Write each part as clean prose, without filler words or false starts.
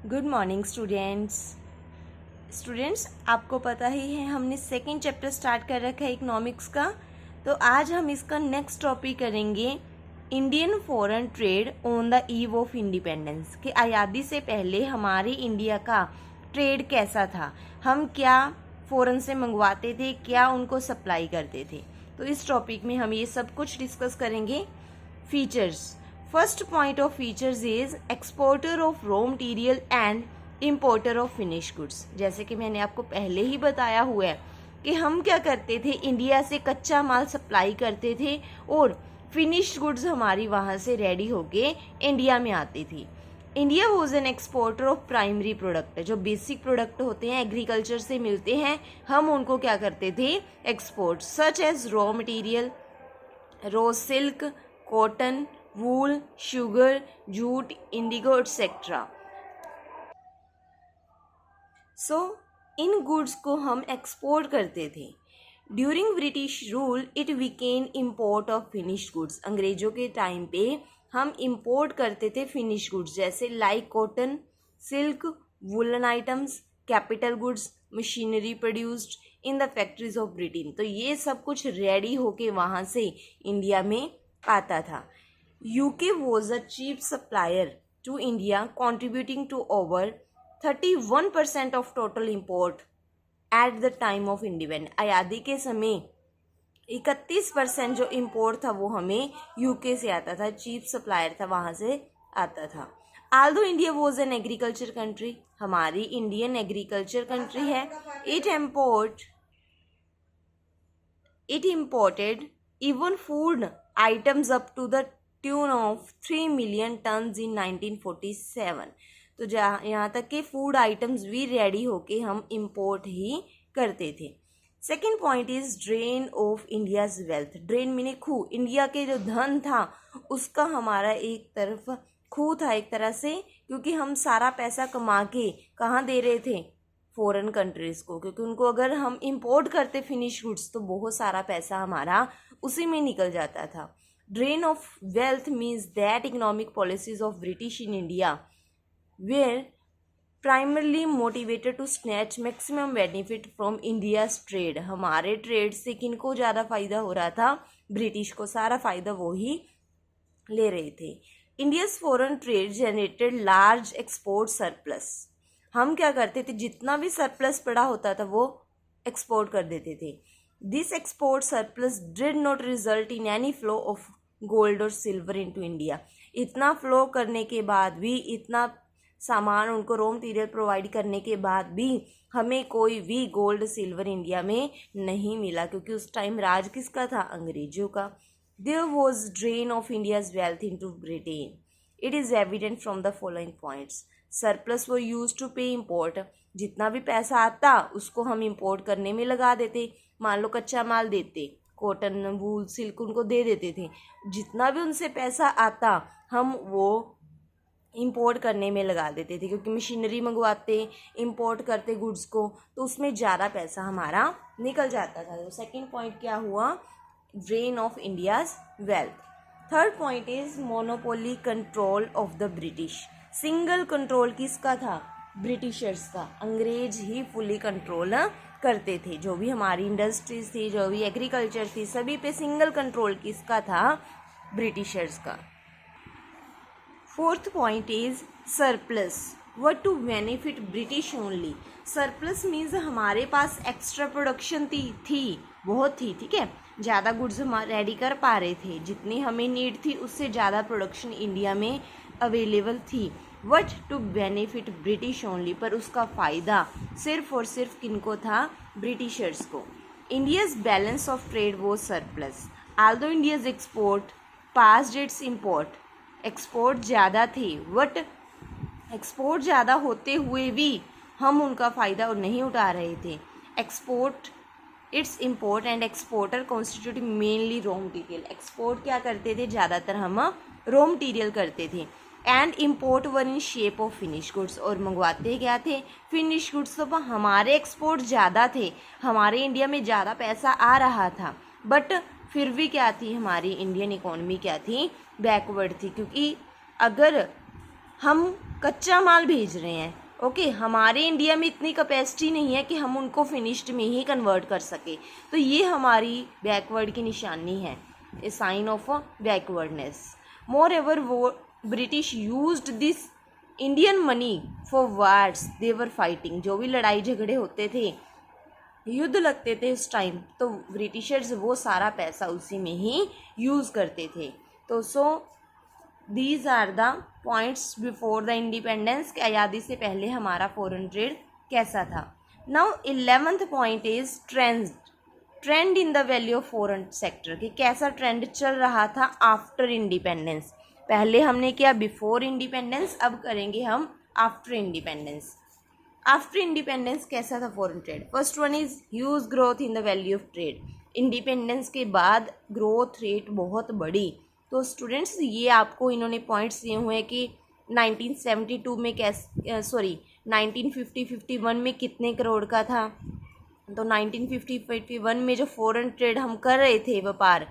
Good morning students आपको पता ही है हमने सेकेंड चैप्टर स्टार्ट कर रखा है इकोनॉमिक्स का। तो आज हम इसका नेक्स्ट टॉपिक करेंगे Indian foreign trade on the eve of independence. कि आज़ादी से पहले हमारे इंडिया का ट्रेड कैसा था, हम क्या फॉरेन से मंगवाते थे, क्या उनको सप्लाई करते थे। तो इस टॉपिक में हम ये सब कुछ डिस्कस करेंगे। Features, first point of features is exporter of raw material and importer of finish goods. जैसे कि मैंने आपको पहले ही बताया हुआ है कि हम क्या करते थे, इंडिया से कच्चा माल सप्लाई करते थे और फिनिश्ड गुड्स हमारी वहाँ से रेडी होके इंडिया में आती थी। India was an exporter of primary product. जो बेसिक प्रोडक्ट होते हैं एग्रीकल्चर से मिलते हैं, हम उनको क्या करते थे, export, such as raw material, raw silk, cotton, wool, sugar, jute, indigo etcetera. So इन गुड्स को हम एक्सपोर्ट करते थे। During British rule it became import of finished goods. अंग्रेजों के टाइम पे हम इम्पोर्ट करते थे फिनिश गुड्स, जैसे like cotton, silk, woollen items, capital goods, machinery produced in the factories of Britain. तो ये सब कुछ रेडी होके वहाँ से इंडिया में आता था। UK was a cheap supplier to India, contributing to over 31% of total import at the time of independence। आज़ादी के समय 31% जो इम्पोर्ट था वो हमें UK से आता था, चीप सप्लायर था, वहाँ से आता था। Although India was an agriculture country, हमारी इंडियन एग्रीकल्चर कंट्री है, it imported even food items up to the tune of 3 million tons in 1947। तो यहाँ तक के फूड आइटम्स भी रेडी होके हम इंपोर्ट ही करते थे। Second point is drain of India's wealth. Drain मीने खूह। इंडिया के जो धन था उसका हमारा एक तरफ खूह था एक तरह से, क्योंकि हम सारा पैसा कमा के कहाँ दे रहे थे, फॉरेन कंट्रीज़ को, क्योंकि उनको अगर हम इंपोर्ट करते फिनिश गुड्स तो बहुत सारा पैसा हमारा उसी में निकल जाता था। Drain of wealth means that economic policies of British in India were primarily motivated to snatch maximum benefit from India's trade। हमारे ट्रेड से किनको ज़्यादा फ़ायदा हो रहा था, ब्रिटिश को सारा फ़ायदा वो ही ले रहे थे। India's foreign trade generated large export surplus। हम क्या करते थे, जितना भी सरप्लस पड़ा होता था वो एक्सपोर्ट कर देते थे। This export surplus did not result in any flow of gold और सिल्वर इनटू इंडिया। इतना फ्लो करने के बाद भी, इतना सामान उनको रॉ मटेरियल प्रोवाइड करने के बाद भी हमें कोई भी गोल्ड सिल्वर इंडिया में नहीं मिला, क्योंकि उस टाइम राज किसका था, अंग्रेजों का। There was drain of India's wealth into Britain. It is evident from the following points. Surplus वो यूज टू पे इम्पोर्ट। जितना भी पैसा आता उसको हम इम्पोर्ट करने में लगा देते। मान लो कच्चा माल देते, कॉटन, वूल, सिल्क उनको दे देते थे, जितना भी उनसे पैसा आता हम वो इंपोर्ट करने में लगा देते थे, क्योंकि मशीनरी मंगवाते, इंपोर्ट करते गुड्स को, तो उसमें ज़्यादा पैसा हमारा निकल जाता था। तो सेकंड पॉइंट क्या हुआ, drain of India's wealth. Third point is monopoly control of the British. Single control किसका था, ब्रिटिशर्स का। अंग्रेज ही फुली कंट्रोल करते थे। जो भी हमारी इंडस्ट्रीज थी, जो भी एग्रीकल्चर थी, सभी पे सिंगल कंट्रोल किसका था, ब्रिटिशर्स का। Fourth point is surplus, what to benefit British only. Surplus means हमारे पास एक्स्ट्रा प्रोडक्शन थी बहुत थी, ठीक है, ज़्यादा गुड्स हम रेडी कर पा रहे थे, जितनी हमें नीड थी उससे ज़्यादा प्रोडक्शन इंडिया में अवेलेबल थी। What to benefit British only, पर उसका फ़ायदा सिर्फ और सिर्फ किनको था, ब्रिटिशर्स को। इंडियाज बैलेंस ऑफ ट्रेड वो surplus. Aldous India's export past it's import. Export ज़्यादा थे, बट एक्सपोर्ट ज़्यादा होते हुए भी हम उनका फ़ायदा नहीं उठा रहे थे। Export it's import and exporter constitute mainly raw material. Export क्या करते थे, ज़्यादातर हम रॉ मटीरियल करते थे। And import were in shape of finish goods, और मंगवाते क्या थे, फिनिश गुड्स। तो हमारे एक्सपोर्ट ज़्यादा थे, हमारे इंडिया में ज़्यादा पैसा आ रहा था, बट फिर भी क्या थी, हमारी इंडियन इकोनॉमी क्या थी, बैकवर्ड थी। क्योंकि अगर हम कच्चा माल भेज रहे हैं। ओके, हमारे इंडिया में इतनी कैपेसिटी नहीं है कि हम उनको फिनिश्ड में ही कन्वर्ट कर सके। तो ये हमारी बैकवर्ड की निशानी है, a sign of backwardness. Moreover वो British used this Indian money for wars they were fighting. जो भी लड़ाई झगड़े होते थे, युद्ध लगते थे उस टाइम, तो ब्रिटिशर्स वो सारा पैसा उसी में ही यूज़ करते थे। तो these are the points before the independence, कि आज़ादी से पहले हमारा फॉरेन ट्रेड कैसा था। Now 11th point is trend in the value of foreign sector, कि कैसा ट्रेंड चल रहा था आफ्टर इंडिपेंडेंस। पहले हमने किया बिफोर इंडिपेंडेंस, अब करेंगे हम आफ्टर इंडिपेंडेंस। आफ्टर इंडिपेंडेंस कैसा था foreign trade. First one is huge growth in the value of trade. Independence के बाद ग्रोथ रेट बहुत बढ़ी। तो स्टूडेंट्स, ये आपको इन्होंने पॉइंट्स दिए हुए हैं कि 1972 में 1950-51 में कितने करोड़ का था। तो 1950-51 में जो फॉरेन ट्रेड हम कर रहे थे व्यापार,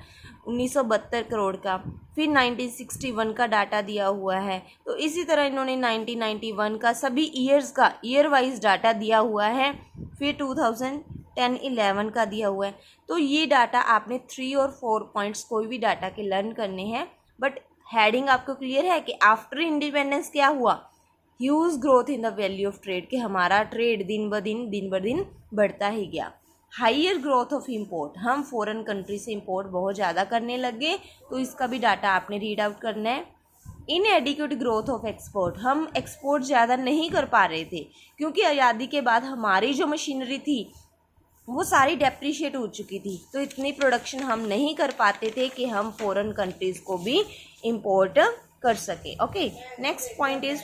1972 करोड़ का। फिर 1961 का डाटा दिया हुआ है। तो इसी तरह इन्होंने 1991 का सभी ईयर्स का ईयर वाइज डाटा दिया हुआ है। फिर 2010-11 का दिया हुआ है। तो ये डाटा आपने 3 और 4 पॉइंट्स कोई भी डाटा के लर्न करने हैं, बट हेडिंग आपको क्लियर है कि आफ्टर इंडिपेंडेंस क्या हुआ, huge growth in the value of trade, कि हमारा ट्रेड दिन ब दिन बढ़ता ही गया। हाइयर ग्रोथ ऑफ इम्पोर्ट, हम फॉरेन कंट्री से इम्पोर्ट बहुत ज़्यादा करने लगे, तो इसका भी डाटा आपने रीड आउट करना है। इनएडिक्वेट ग्रोथ ऑफ एक्सपोर्ट, हम एक्सपोर्ट ज़्यादा नहीं कर पा रहे थे, क्योंकि आज़ादी के बाद हमारी जो मशीनरी थी वो सारी डेप्रिशिएट हो चुकी थी। तो इतनी प्रोडक्शन हम नहीं कर पाते थे कि हम फॉरेन कंट्रीज़ को भी इम्पोर्ट कर सके। Okay, next point is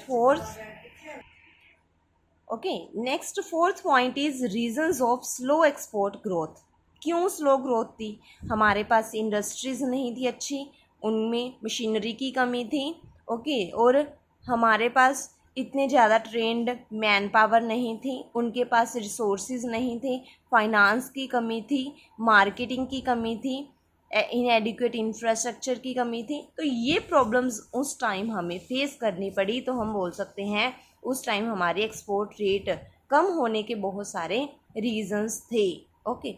fourth point is reasons of slow export growth. क्यों स्लो ग्रोथ थी? हमारे पास इंडस्ट्रीज़ नहीं थी अच्छी, उनमें मशीनरी की कमी थी। ओके, और हमारे पास इतने ज़्यादा ट्रेंड मैन पावर नहीं थी, उनके पास रिसोर्सेज नहीं थे, फाइनेंस की कमी थी, मार्केटिंग की कमी थी, इनएडिक्वेट इंफ्रास्ट्रक्चर की कमी थी। तो ये प्रॉब्लम्स उस टाइम हमें फेस करनी पड़ी। तो हम बोल सकते हैं उस टाइम हमारे एक्सपोर्ट रेट कम होने के बहुत सारे रीजंस थे। ओके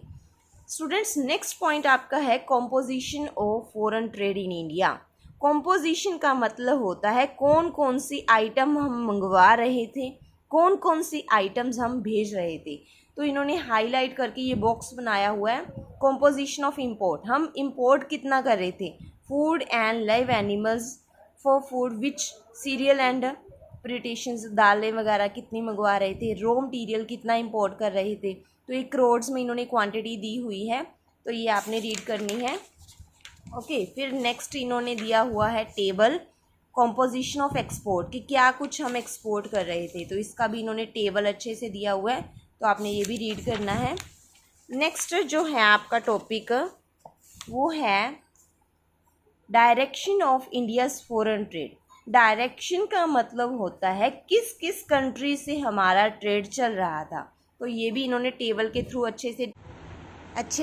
स्टूडेंट्स, नेक्स्ट पॉइंट आपका है composition of foreign trade in India. Composition का मतलब होता है कौन कौन सी आइटम हम मंगवा रहे थे, कौन कौन सी आइटम्स हम भेज रहे थे। तो इन्होंने हाईलाइट करके ये बॉक्स बनाया हुआ है। कॉम्पोजिशन ऑफ इंपोर्ट, हम इंपोर्ट कितना कर रहे थे, food and live animals for food which cereal and preparations, दालें वगैरह कितनी मंगवा रहे थे, रॉ मटेरियल कितना इंपोर्ट कर रहे थे। तो ये करोड्स में इन्होंने क्वांटिटी दी हुई है, तो ये आपने रीड करनी है। ओके, फिर नेक्स्ट इन्होंने दिया हुआ है टेबल कॉम्पोजिशन ऑफ एक्सपोर्ट, कि क्या कुछ हम एक्सपोर्ट कर रहे थे। तो इसका भी इन्होंने टेबल अच्छे से दिया हुआ है, तो आपने ये भी रीड करना है। नेक्स्ट जो है आपका टॉपिक वो है direction of India's foreign trade. Direction का मतलब होता है किस किस कंट्री से हमारा ट्रेड चल रहा था। तो ये भी इन्होंने टेबल के थ्रू अच्छे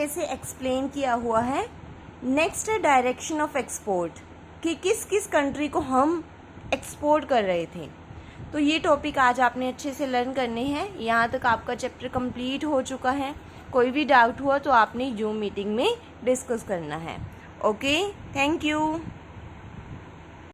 से एक्सप्लेन किया हुआ है। नेक्स्ट है डायरेक्शन ऑफ एक्सपोर्ट, कि किस किस कंट्री को हम एक्सपोर्ट कर रहे थे। तो ये टॉपिक आज आपने अच्छे से लर्न करने हैं। यहाँ तक आपका चैप्टर कंप्लीट हो चुका है। कोई भी डाउट हुआ तो आपने जूम मीटिंग में डिस्कस करना है। Okay, thank you.